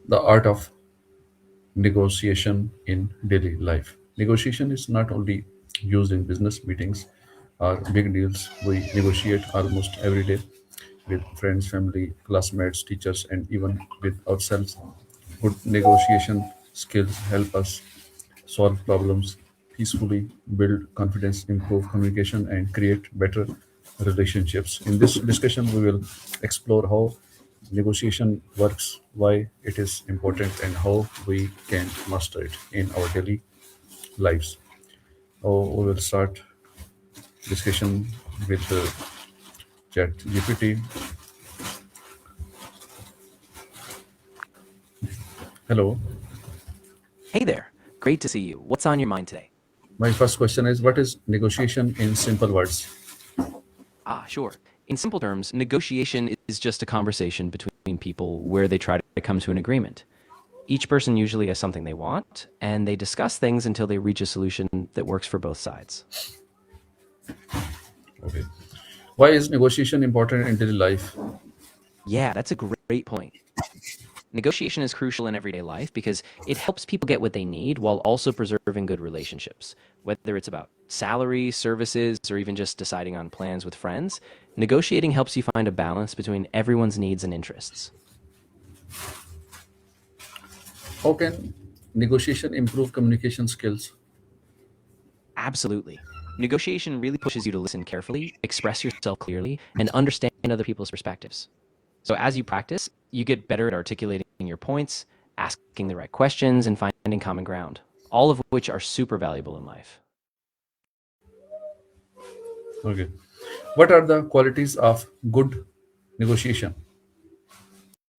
The art of negotiation in daily life. Negotiation is not only used in business meetings or big deals. We negotiate almost every day with friends, family, classmates, teachers, and even with ourselves. Good negotiation skills help us solve problems peacefully, build confidence, improve communication, and create better relationships. In this discussion, we will explore how negotiation works, why it is important, and how we can master it in our daily lives. We will start discussion with Chat GPT. Hello. Hey there. Great to see you. What's on your mind today? My first question is, what is negotiation in simple words? Sure. In simple terms, negotiation is just a conversation between people where they try to come to an agreement. Each person usually has something they want, and they discuss things until they reach a solution that works for both sides. Okay. Why is negotiation important in daily life? Yeah, that's a great point. Negotiation is crucial in everyday life because it helps people get what they need while also preserving good relationships. Whether it's about salary, services, or even just deciding on plans with friends, negotiating helps you find a balance between everyone's needs and interests. How can negotiation improve communication skills? Absolutely. Negotiation really pushes you to listen carefully, express yourself clearly, and understand other people's perspectives. So as you practice, you get better at articulating your points, asking the right questions, and finding common ground, all of which are super valuable in life. Okay. What are the qualities of good negotiation?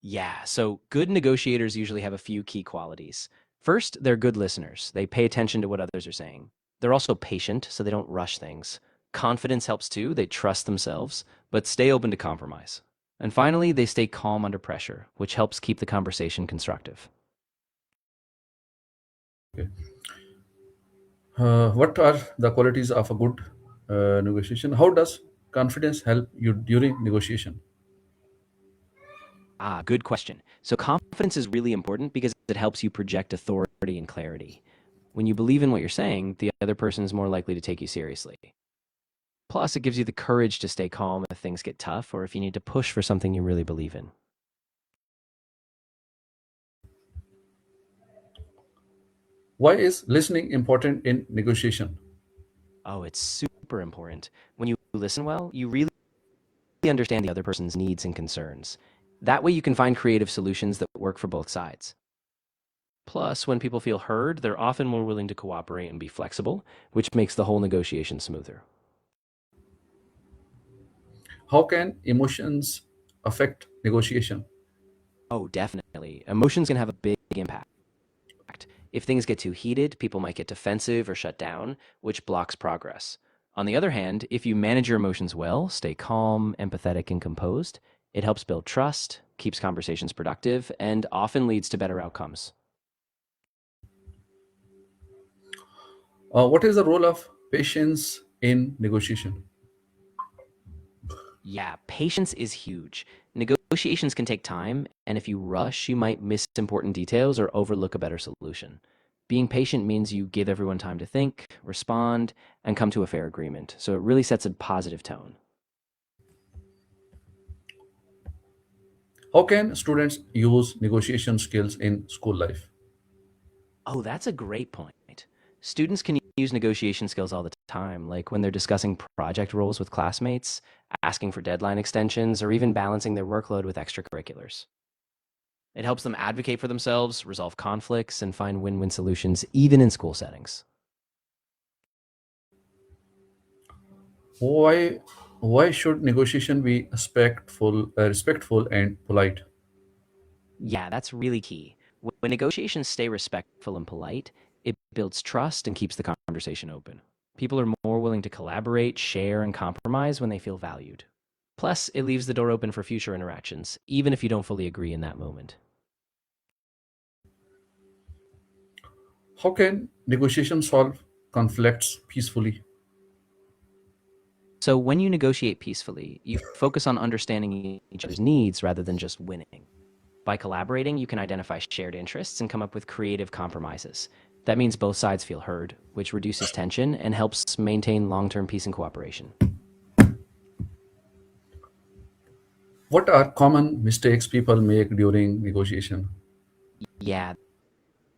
Yeah, so good negotiators usually have a few key qualities. First, they're good listeners. They pay attention to what others are saying. They're also patient, so they don't rush things. Confidence helps too. They trust themselves, but stay open to compromise. And finally, they stay calm under pressure, which helps keep the conversation constructive. Okay. What are the qualities of a good negotiation? How does confidence help you during negotiation? Good question. So, confidence is really important because it helps you project authority and clarity. When you believe in what you're saying, the other person is more likely to take you seriously. Plus, it gives you the courage to stay calm if things get tough or if you need to push for something you really believe in. Why is listening important in negotiation? Oh, it's super important. When you listen well, you really understand the other person's needs and concerns. That way, you can find creative solutions that work for both sides. Plus, when people feel heard, they're often more willing to cooperate and be flexible, which makes the whole negotiation smoother. How can emotions affect negotiation? Oh, definitely. Emotions can have a big impact. If things get too heated, people might get defensive or shut down, which blocks progress. On the other hand, if you manage your emotions well, stay calm, empathetic, and composed, it helps build trust, keeps conversations productive, and often leads to better outcomes. What is the role of patience in negotiation? Yeah, patience is huge. Negotiations can take time, and if you rush, you might miss important details or overlook a better solution. Being patient means you give everyone time to think, respond, and come to a fair agreement. So it really sets a positive tone. How can students use negotiation skills in school life? Oh, that's a great point. Students can use negotiation skills all the time, like when they're discussing project roles with classmates, asking for deadline extensions, or even balancing their workload with extracurriculars. It helps them advocate for themselves, resolve conflicts, and find win win solutions, even in school settings. Why why should negotiation be respectful and polite? Yeah, that's really key. When negotiations stay respectful and polite, it builds trust and keeps the conversation open. People are more willing to collaborate, share, and compromise when they feel valued. Plus, it leaves the door open for future interactions, even if you don't fully agree in that moment. How can negotiation solve conflicts peacefully? So, when you negotiate peacefully, you focus on understanding each other's needs rather than just winning. By collaborating, you can identify shared interests and come up with creative compromises. That means both sides feel heard, which reduces tension and helps maintain long term peace and cooperation. What are common mistakes people make during negotiation? Yeah,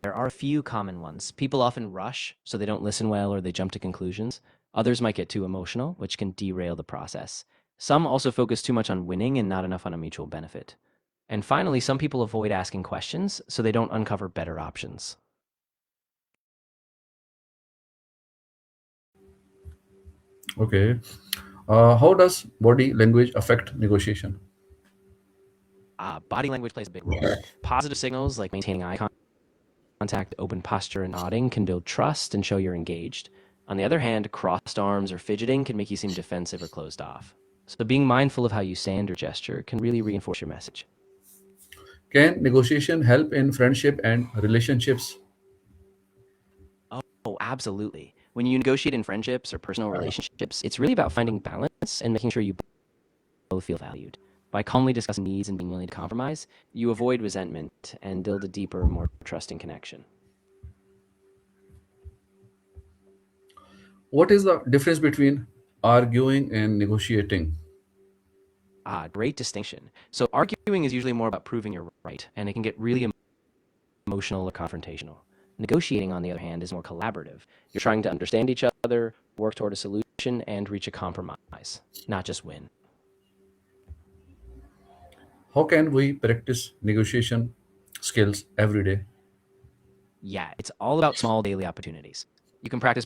there are a few common ones. People often rush, so they don't listen well or they jump to conclusions. Others might get too emotional, which can derail the process. Some also focus too much on winning and not enough on a mutual benefit. And finally, some people avoid asking questions, so they don't uncover better options. Okay. How does body language affect negotiation? Body language plays a big role. Positive signals like maintaining eye contact, open posture, and nodding can build trust and show you're engaged. On the other hand, crossed arms or fidgeting can make you seem defensive or closed off. So being mindful of how you stand or gesture can really reinforce your message. Can negotiation help in friendship and relationships? Oh, absolutely. When you negotiate in friendships or personal relationships, it's really about finding balance and making sure you both feel valued. By calmly discussing needs and being willing to compromise, you avoid resentment and build a deeper, more trusting connection. What is the difference between arguing and negotiating? Great distinction. So arguing is usually more about proving you're right, and it can get really emotional or confrontational. Negotiating, on the other hand, is more collaborative. You're trying to understand each other, work toward a solution, and reach a compromise, not just win. How can we practice negotiation skills every day? Yeah, it's all about small daily opportunities. You can practice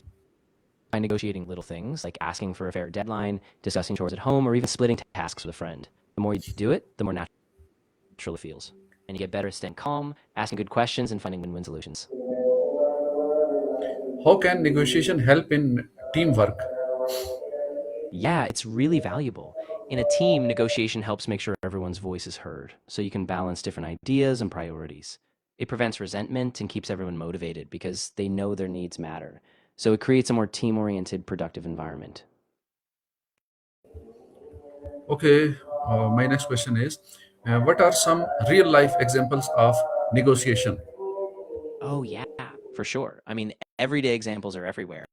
by negotiating little things like asking for a fair deadline, discussing chores at home, or even splitting tasks with a friend. The more you do it, the more natural it feels. And you get better at staying calm, asking good questions, and finding win win solutions. How can negotiation help in teamwork? Yeah, it's really valuable. In a team, negotiation helps make sure everyone's voice is heard, so you can balance different ideas and priorities. It prevents resentment and keeps everyone motivated because they know their needs matter. So it creates a more team oriented, productive environment. Okay, my next question is what are some real life examples of negotiation? Oh, yeah, for sure. I mean, everyday examples are everywhere.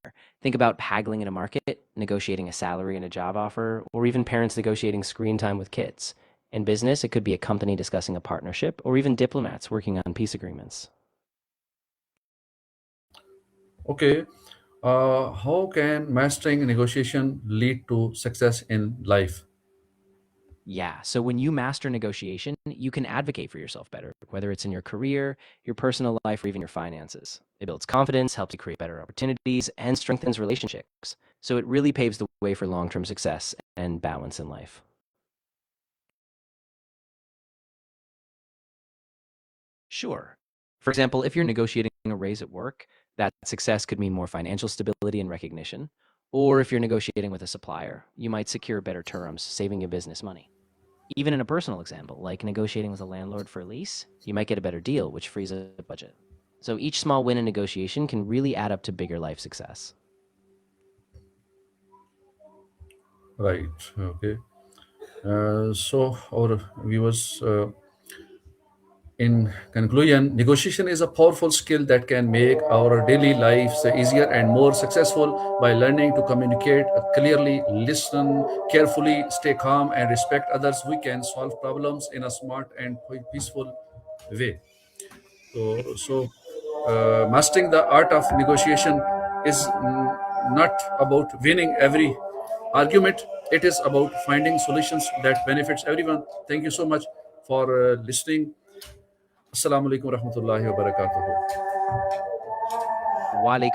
Think about haggling in a market, negotiating a salary in a job offer, or even parents negotiating screen time with kids. In business, it could be a company discussing a partnership, or even diplomats working on peace agreements. Okay, how can mastering negotiation lead to success in life? Yeah. So when you master negotiation, you can advocate for yourself better, whether it's in your career, your personal life, or even your finances. It builds confidence, helps you create better opportunities, and strengthens relationships. So it really paves the way for long term success and balance in life. Sure. For example, if you're negotiating a raise at work, that success could mean more financial stability and recognition. Or if you're negotiating with a supplier, you might secure better terms, saving your business money. Even in a personal example, like negotiating with a landlord for a lease, you might get a better deal, which frees up a budget. So each small win in negotiation can really add up to bigger life success. Right. Okay. So, our viewers, in conclusion, negotiation is a powerful skill that can make our daily lives easier and more successful. By learning to communicate clearly, listen carefully, stay calm, and respect others, we can solve problems in a smart and peaceful way. So, mastering the art of negotiation is not about winning every argument. It is about finding solutions that benefits everyone. Thank you so much for listening. Assalamu alaikum warahmatullahi wabarakatuh. Wali